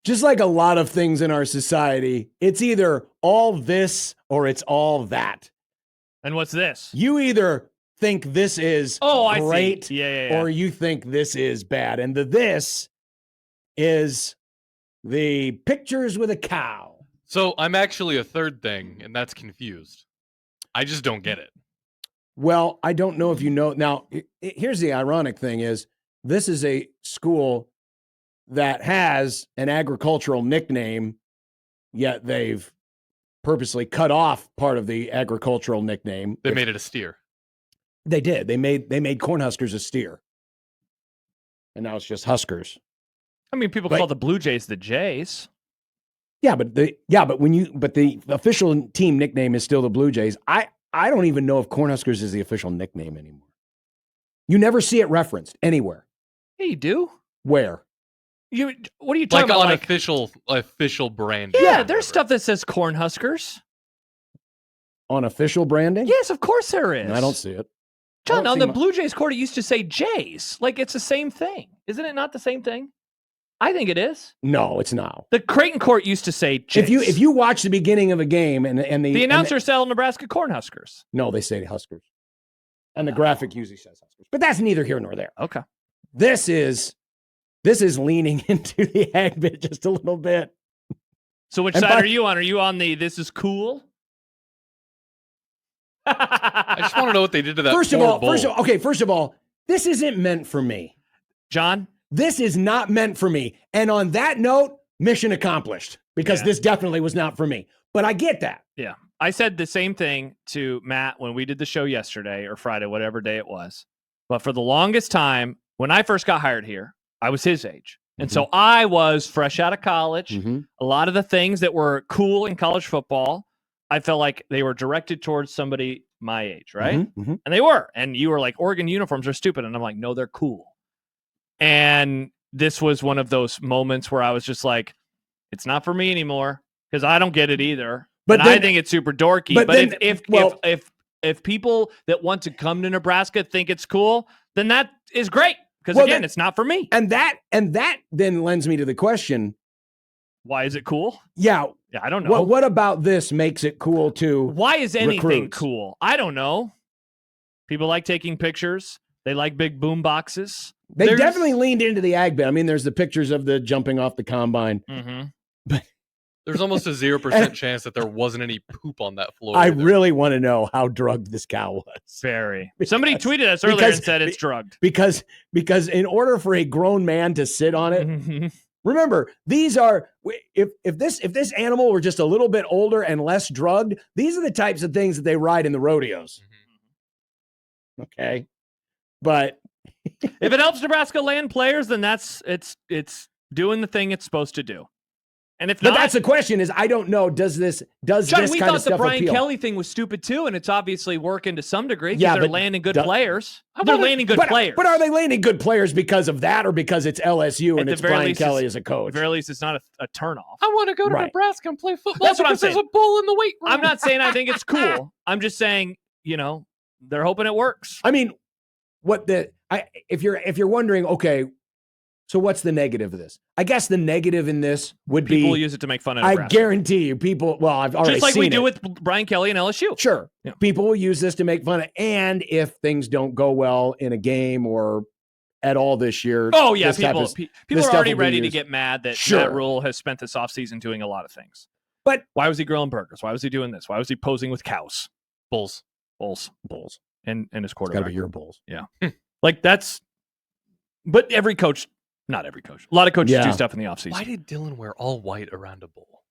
just like a lot of things in our society, it's either all this or it's all that. And what's this? You either think this is great or you think this is bad. And this is the pictures with a cow. So I'm actually a third thing, and that's confused. I just don't get it. Well, I don't know if you know. Now, here's the ironic thing is this is a school that has an agricultural nickname, yet they've purposely cut off part of the agricultural nickname. They made it a steer. They did. They made Cornhuskers a steer. And now it's just Huskers. I mean, people call the Blue Jays the Jays. Yeah, but the official team nickname is still the Blue Jays. I don't even know if Cornhuskers is the official nickname anymore. You never see it referenced anywhere. Yeah, you do. Where? What are you talking about? Like official branding. Yeah, there's stuff that says Cornhuskers. On official branding? Yes, of course there is. I don't see it. John, on the Blue Jays court, it used to say Jays. Like, it's the same thing. Isn't it not the same thing? I think it is. No, it's not. The Creighton court used to say Jays. If you watch the beginning of a game and the announcers sell Nebraska Cornhuskers. No, they say Huskers. And the graphic usually says Huskers. But that's neither here nor there. Okay. This is leaning into the ag bit just a little bit. So which side are you on? Are you on the this is cool? I just want to know what they did to that. First of all, this isn't meant for me. John? This is not meant for me. And on that note, mission accomplished, because this definitely was not for me. But I get that. Yeah. I said the same thing to Matt when we did the show yesterday or Friday, whatever day it was. But for the longest time, when I first got hired here, I was his age. And so I was fresh out of college. A lot of the things that were cool in college football, I felt like they were directed towards somebody my age, right? And they were. And you were like, Oregon uniforms are stupid. And I'm like, no, they're cool. And this was one of those moments where I was just like, it's not for me anymore because I don't get it either. But I think it's super dorky. But if people that want to come to Nebraska think it's cool, then that is great. Because again, it's not for me. And that then lends me to the question. Why is it cool? Yeah, I don't know. What about this makes it cool to Why is anything recruits? Cool? I don't know. People like taking pictures. They like big boom boxes. They definitely leaned into the ag bit. I mean, there's the pictures of the jumping off the combine. But there's almost a 0% chance that there wasn't any poop on that floor. I really want to know how drugged this cow was. Very. Somebody tweeted us earlier and said it's drugged. Because in order for a grown man to sit on it, remember, these are if this animal were just a little bit older and less drugged, these are the types of things that they ride in the rodeos. Okay. But if it helps Nebraska land players, then it's doing the thing it's supposed to do. And if not, that's the question is, I don't know. Does John, this we kind of thought stuff the Brian appeal? Kelly thing was stupid too, and it's obviously working to some degree. Yeah, they're landing good players. They're landing good players. But are they landing good players because of that, or because it's LSU and it's Brian Kelly as a coach? At the very least, it's not a turnoff. I want to go to Nebraska and play football. That's what I'm saying. There's a bull in the weight room. I'm not saying I think it's cool. I'm just saying, they're hoping it works. I mean, if you're wondering, okay, so what's the negative of this? I guess the negative in this would be people use it to make fun of Nebraska. I guarantee you, people. Well, I've already just like seen we do it. with Brian Kelly and LSU. Sure, people will use this to make fun of, and if things don't go well in a game or at all this year, oh yeah, people are already ready to get mad that Matt Rhule has spent this offseason doing a lot of things. But why was he grilling burgers? Why was he doing this? Why was he posing with cows? Bulls, and his quarterback. Got to be your bulls. Yeah, like that's. But every coach. Not every coach. A lot of coaches do stuff in the offseason. Why did Dylan wear all white around a bull?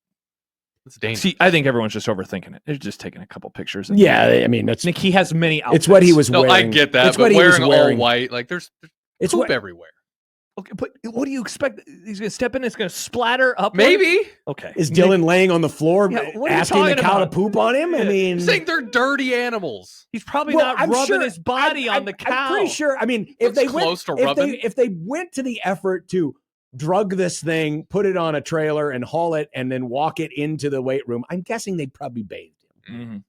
That's dangerous. See, I think everyone's just overthinking it. They're just taking a couple pictures. I mean, that's Nick. He has many outfits. It's what he was wearing. No, I get that. But wearing all white, like there's poop everywhere. Okay, but what do you expect? He's going to step in. It's going to splatter up. Maybe. Okay. Is Dylan laying on the floor asking the cow to poop on him? I mean, I'm saying they're dirty animals. He's probably not rubbing his body on the cow. I'm pretty sure. I mean, if they went to the effort to drug this thing, put it on a trailer and haul it and then walk it into the weight room, I'm guessing they probably bathed him.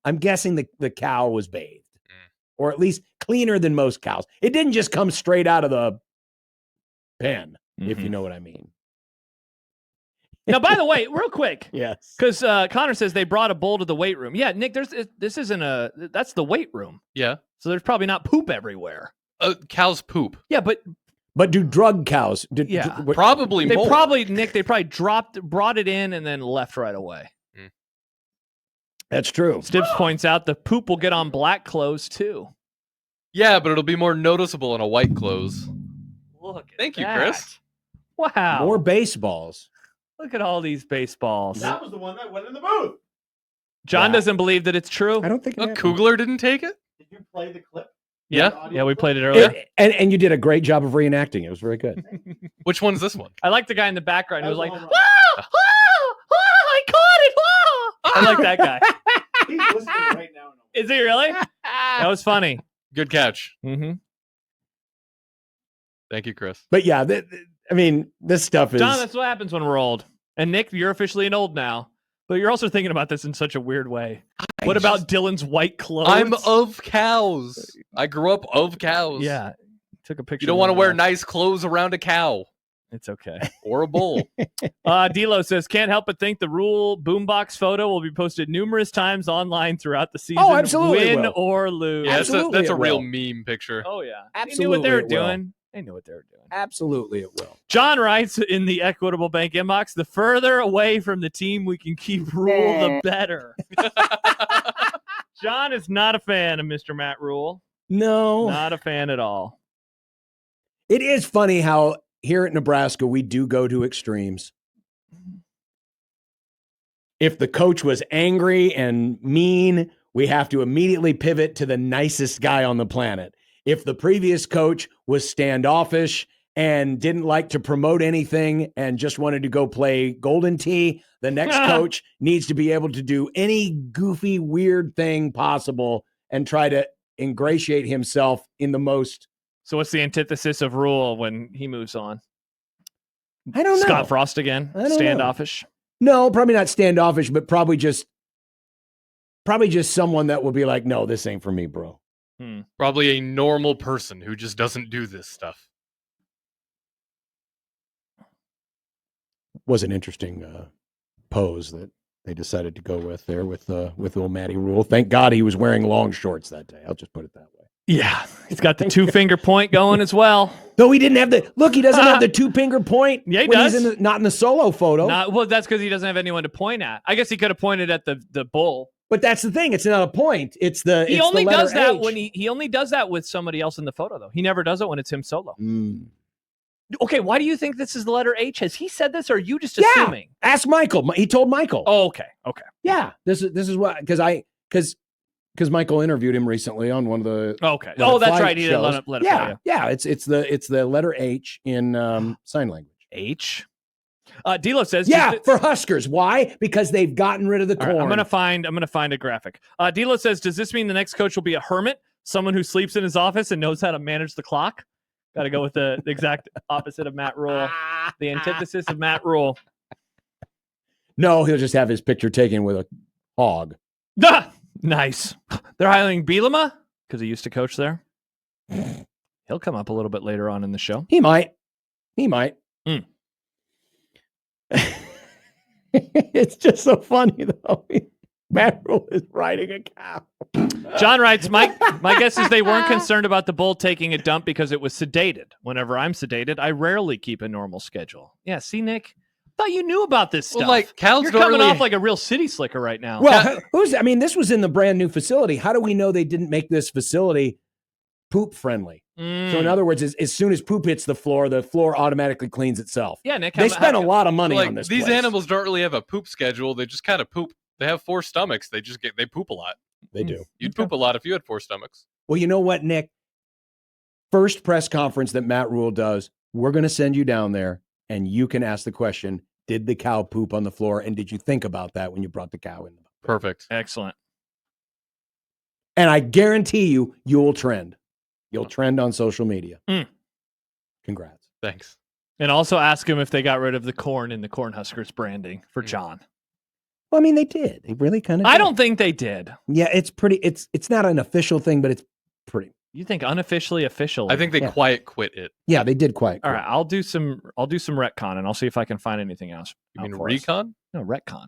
I'm guessing the cow was bathed or at least cleaner than most cows. It didn't just come straight out of the pen, if you know what I mean. Now, by the way, real quick. Yes. Because Connor says they brought a bowl to the weight room. Yeah, Nick, this isn't that's the weight room. Yeah. So there's probably not poop everywhere. Cows poop. Yeah, but do drug cows? Probably they more. They probably brought it in and then left right away. That's true. Stibbs points out the poop will get on black clothes too. Yeah, but it'll be more noticeable in a white clothes. Look at Thank you, that. Chris. Wow. More baseballs. Look at all these baseballs. That was the one that went in the booth. John doesn't believe that it's true. I don't think it Kugler didn't take it? Did you play the clip? Yeah, we played it earlier. And you did a great job of reenacting. It was very good. Which one's this one? I like the guy in the background who was like, That was I caught it. I like that guy. He's listening right now. Is he really? That was funny. Good catch. Mm-hmm. Thank you, Chris. But yeah, this stuff is... John, that's what happens when we're old. And Nick, you're officially an old now. But you're also thinking about this in such a weird way. What about Dylan's white clothes? I'm of cows. I grew up of cows. Yeah. Took a picture. You don't want to wear nice clothes around a cow. It's okay. Or a bull. D'Lo says, can't help but think the Rhule boombox photo will be posted numerous times online throughout the season. Oh, absolutely. Win or lose. Yeah, that's a real will. meme picture. Oh, yeah. Absolutely They knew what they were it will. doing. They knew what they were doing. Absolutely it will. John writes in the Equitable Bank inbox, the further away from the team we can keep Rhule, the better. John is not a fan of Mr. Matt Rhule. No. Not a fan at all. It is funny how here at Nebraska, we do go to extremes. If the coach was angry and mean, we have to immediately pivot to the nicest guy on the planet. If the previous coach was standoffish and didn't like to promote anything and just wanted to go play Golden Tee, the next coach needs to be able to do any goofy, weird thing possible and try to ingratiate himself in the most. So what's the antithesis of Rhule when he moves on? I don't know. Scott Frost again? Standoffish? No, probably not standoffish, but probably just someone that will be like, no, this ain't for me, bro. Probably a normal person who just doesn't do this stuff. Was an interesting pose that they decided to go with there with old Matty Rhule. Thank God he was wearing long shorts that day. I'll just put it that way. Yeah, he's got the 2-finger point going as well. Though he didn't have he doesn't have the 2-finger point. Yeah, he when does. He's not in the solo photo. Well, that's because he doesn't have anyone to point at. I guess he could have pointed at the bull. But that's the thing. It's not a point. It's the He only does that H. when he only does that with somebody else in the photo, though. He never does it when it's him solo. Okay, why do you think this is the letter H? Has he said this, or are you just assuming? Ask Michael. He told Michael. Oh, okay. Yeah. This is what because Michael interviewed him recently on one of the That's right. He didn't let it yeah, play you. Yeah. It's the letter H in sign language. H. D'Lo says, for Huskers. Why? Because they've gotten rid of the corn. Right, I'm gonna find a graphic. D'Lo says, does this mean the next coach will be a hermit, someone who sleeps in his office and knows how to manage the clock? Got to go with the exact opposite of Matt Rhule, the antithesis of Matt Rhule. No, he'll just have his picture taken with a hog. Nice. They're hiring Bielema because he used to coach there. He'll come up a little bit later on in the show. He might. It's just so funny, though. Matt Rhule is riding a cow. John writes, my guess is they weren't concerned about the bull taking a dump because it was sedated. Whenever I'm sedated, I rarely keep a normal schedule. Yeah, see, Nick? Thought you knew about this stuff. Well, like, cows You're don't coming really... off like a real city slicker right now. Well, this was in the brand new facility. How do we know they didn't make this facility poop friendly? So in other words, as soon as poop hits the floor automatically cleans itself. Yeah, Nick. They spent a lot of money on this. These place. animals don't really have a poop schedule. They just kind of poop. They have 4 stomachs. They poop a lot. They do. You'd poop a lot if you had 4 stomachs. Well, you know what, Nick? First press conference that Matt Rhule does, we're going to send you down there and you can ask the question, did the cow poop on the floor? And did you think about that when you brought the cow in? Perfect. Excellent. And I guarantee you'll trend. You'll trend on social media. Congrats. Thanks. And also ask him if they got rid of the corn in the Cornhuskers branding for John. Well, I mean, they did. They really kind of I don't think they did. Yeah, it's pretty. It's not an official thing, but it's pretty. You think unofficially, officially? I think they quiet quit it. Yeah, they did quiet quit. All right, I'll do some retcon and I'll see if I can find anything else. You mean recon? No, retcon.